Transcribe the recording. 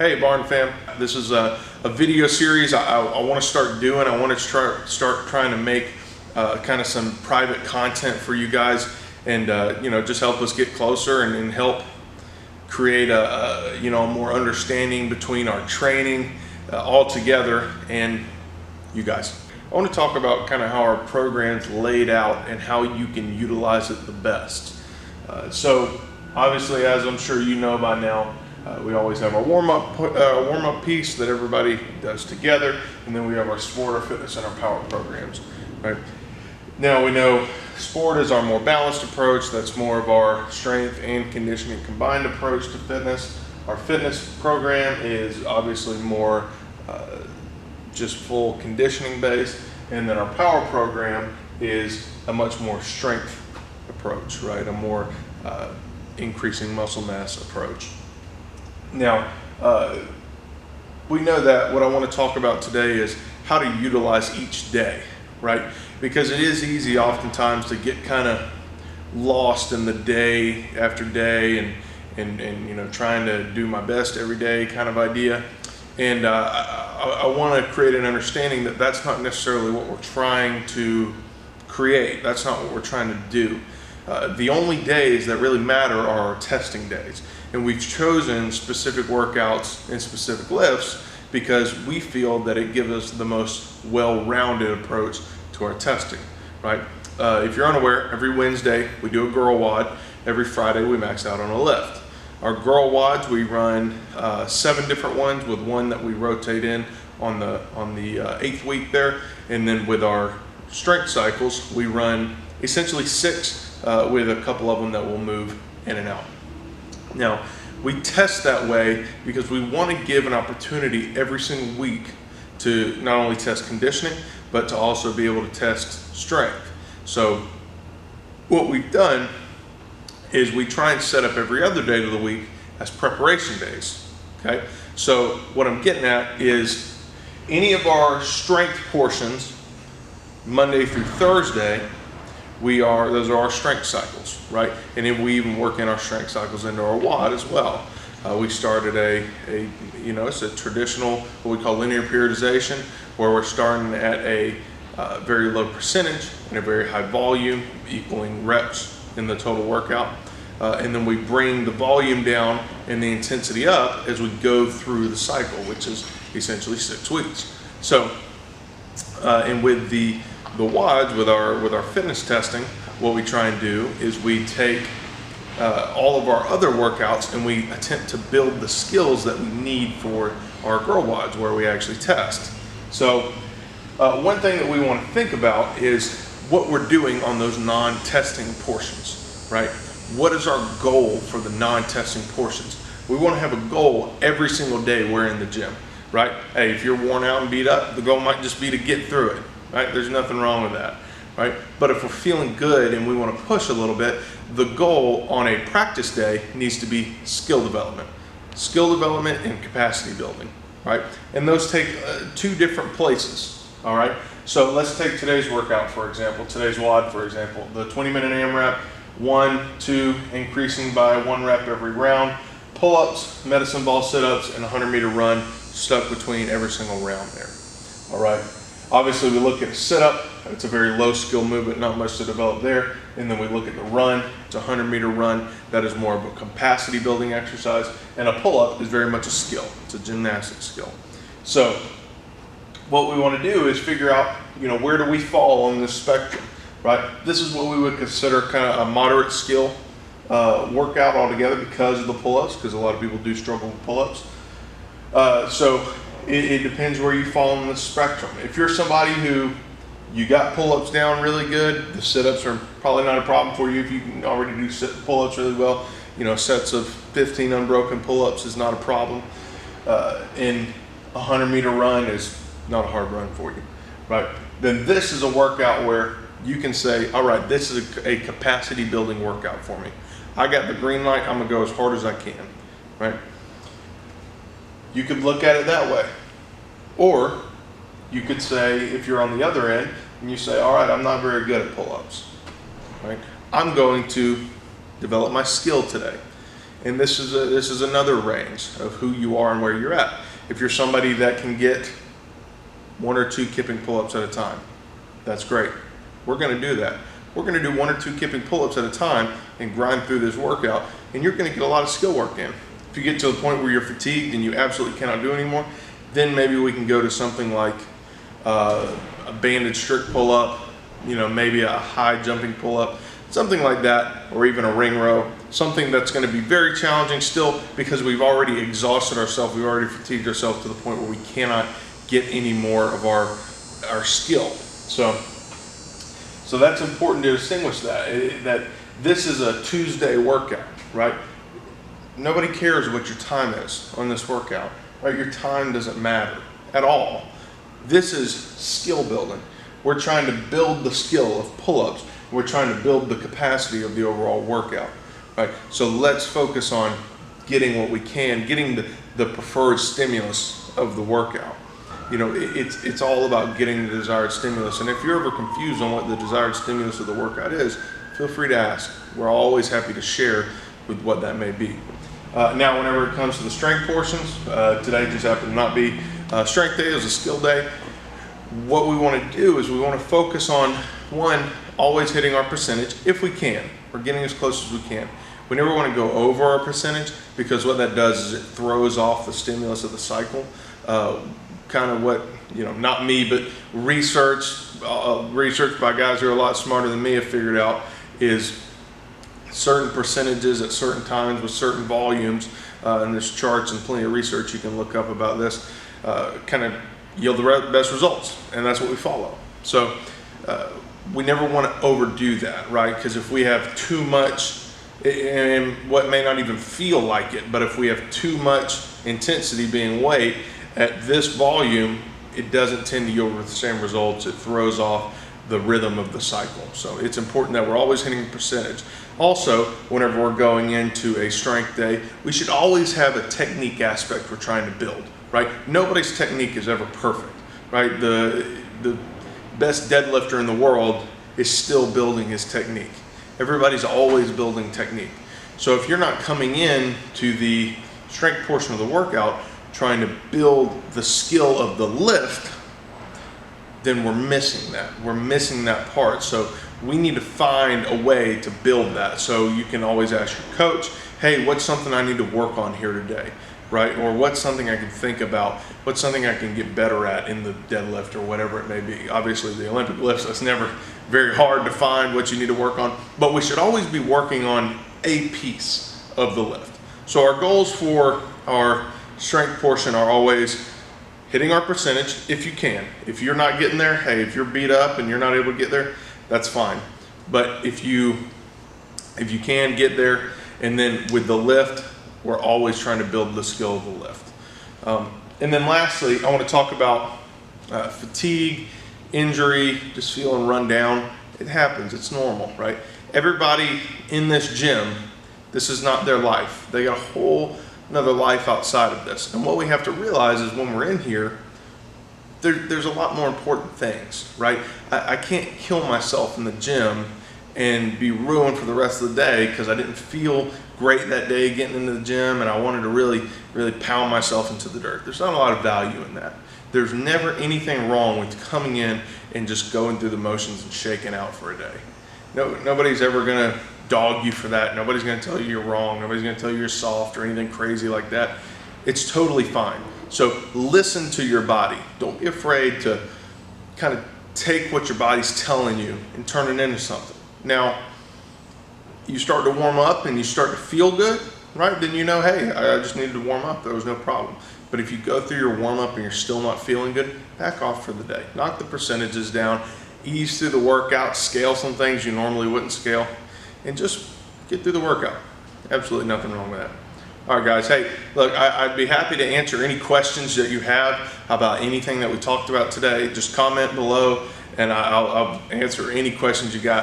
Hey Barn fam, this is a video series I want to start doing. I want to start trying to make kind of some private content for you guys, and just help us get closer and help create a more understanding between our training all together and you guys. I want to talk about kind of how our program's laid out and how you can utilize it the best. So obviously, as I'm sure you know by now, we always have our warm-up piece that everybody does together, and then we have our sport, our fitness, and our power programs. Right now, we know sport is our more balanced approach. That's more of our strength and conditioning combined approach to fitness. Our fitness program is obviously more just full conditioning based, and then our power program is a much more strength approach, right? A more increasing muscle mass approach. Now, we know that what I want to talk about today is how to utilize each day, right? Because it is easy oftentimes to get kind of lost in the day after day and trying to do my best every day kind of idea. And I want to create an understanding that that's not necessarily what we're trying to create. That's not what we're trying to do. The only days that really matter are our testing days. And we've chosen specific workouts and specific lifts because we feel that it gives us the most well-rounded approach to our testing, right? If you're unaware, every Wednesday we do a girl WOD. Every Friday we max out on a lift. Our girl WODs, we run 7 different ones with one that we rotate in on the 8th week there. And then with our strength cycles, we run essentially 6 with a couple of them that will move in and out. Now, we test that way because we want to give an opportunity every single week to not only test conditioning, but to also be able to test strength. So what we've done is we try and set up every other day of the week as preparation days, okay? So what I'm getting at is any of our strength portions, Monday through Thursday, those are our strength cycles, right? And then we even work in our strength cycles into our WOD as well. We started it's a traditional, what we call linear periodization, where we're starting at a very low percentage and a very high volume, equaling reps in the total workout. And then we bring the volume down and the intensity up as we go through the cycle, which is essentially 6 weeks. So, and with the WODs, with our fitness testing, what we try and do is we take all of our other workouts and we attempt to build the skills that we need for our girl WODs, where we actually test. So one thing that we want to think about is what we're doing on those non-testing portions, right? What is our goal for the non-testing portions? We want to have a goal every single day we're in the gym, right? Hey, if you're worn out and beat up, the goal might just be to get through it. Right? There's nothing wrong with that, right? But if we're feeling good and we want to push a little bit, the goal on a practice day needs to be skill development and capacity building, right? And those take 2 different places, all right? So let's take today's workout, for example, today's WOD, for example, the 20-minute AMRAP, 1, 2, increasing by 1 rep every round, pull-ups, medicine ball sit-ups, and a 100-meter run stuck between every single round there, all right? Obviously, we look at a sit-up. It's a very low skill movement, not much to develop there. And then we look at the run. It's a 100-meter run. That is more of a capacity building exercise. And a pull-up is very much a skill. It's a gymnastic skill. So what we want to do is figure out, where do we fall on this spectrum, right? This is what we would consider kind of a moderate skill workout altogether because of the pull-ups, because a lot of people do struggle with pull-ups. So it depends where you fall on the spectrum. If you're somebody who you got pull-ups down really good, the sit-ups are probably not a problem for you if you can already do pull-ups really well. Sets of 15 unbroken pull-ups is not a problem. And a 100-meter run is not a hard run for you, right? Then this is a workout where you can say, all right, this is a capacity building workout for me. I got the green light, I'm gonna go as hard as I can, right? You could look at it that way. Or you could say, if you're on the other end, and you say, all right, I'm not very good at pull-ups, right? I'm going to develop my skill today. And this is another range of who you are and where you're at. If you're somebody that can get 1 or 2 kipping pull-ups at a time, that's great. We're going to do that. We're going to do 1 or 2 kipping pull-ups at a time and grind through this workout, and you're going to get a lot of skill work in. If you get to the point where you're fatigued and you absolutely cannot do anymore, then maybe we can go to something like a banded strict pull-up, maybe a high jumping pull-up, something like that, or even a ring row, something that's going to be very challenging still, because we've already exhausted ourselves, we've already fatigued ourselves to the point where we cannot get any more of our skill. So that's important to distinguish that this is a Tuesday workout, right? Nobody cares what your time is on this workout, right? Your time doesn't matter at all. This is skill building. We're trying to build the skill of pull-ups. We're trying to build the capacity of the overall workout, right? So let's focus on getting what we can, getting the preferred stimulus of the workout. It's all about getting the desired stimulus. And if you're ever confused on what the desired stimulus of the workout is, feel free to ask. We're always happy to share with what that may be. Now, whenever it comes to the strength portions, today just happened to not be strength day, it was a skill day. What we want to do is we want to focus on, one, always hitting our percentage if we can. We're getting as close as we can. We never want to go over our percentage, because what that does is it throws off the stimulus of the cycle. Kind of what, not me, but research by guys who are a lot smarter than me have figured out is certain percentages at certain times with certain volumes, and there's charts and plenty of research you can look up about this, kind of yield the best results, and that's what we follow. So we never want to overdo that, right? Because if we have too much, and what may not even feel like it, but if we have too much intensity being weight at this volume, it doesn't tend to yield the same results. It throws off the rhythm of the cycle. So it's important that we're always hitting percentage. Also, whenever we're going into a strength day, we should always have a technique aspect we're trying to build, right? Nobody's technique is ever perfect, right? The best deadlifter in the world is still building his technique. Everybody's always building technique. So if you're not coming in to the strength portion of the workout trying to build the skill of the lift, then we're missing that. We're missing that part. So we need to find a way to build that. So you can always ask your coach, hey, what's something I need to work on here today, right? Or what's something I can think about? What's something I can get better at in the deadlift or whatever it may be? Obviously the Olympic lifts, that's never very hard to find what you need to work on, but we should always be working on a piece of the lift. So our goals for our strength portion are always hitting our percentage if you can. If you're not getting there, hey, if you're beat up and you're not able to get there, that's fine. But if you can get there, and then with the lift, we're always trying to build the skill of the lift. And then lastly, I want to talk about fatigue, injury, just feeling run down. It happens, it's normal, right? Everybody in this gym, this is not their life. They got a whole another life outside of this. And what we have to realize is when we're in here, there's a lot more important things, right? I can't kill myself in the gym and be ruined for the rest of the day because I didn't feel great that day getting into the gym and I wanted to really pound myself into the dirt. There's not a lot of value in that. There's never anything wrong with coming in and just going through the motions and shaking out for a day. Nobody's ever gonna dog you for that. Nobody's gonna tell you you're wrong. Nobody's gonna tell you you're soft or anything crazy like that. It's totally fine. So listen to your body. Don't be afraid to kind of take what your body's telling you and turn it into something. Now, you start to warm up and you start to feel good, right? Then you know, hey, I just needed to warm up. There was no problem. But if you go through your warm up and you're still not feeling good, back off for the day. Knock the percentages down, ease through the workout, scale some things you normally wouldn't scale, and just get through the workout. Absolutely nothing wrong with that. All right, guys. Hey, look, I'd be happy to answer any questions that you have about anything that we talked about today. Just comment below, and I'll answer any questions you got.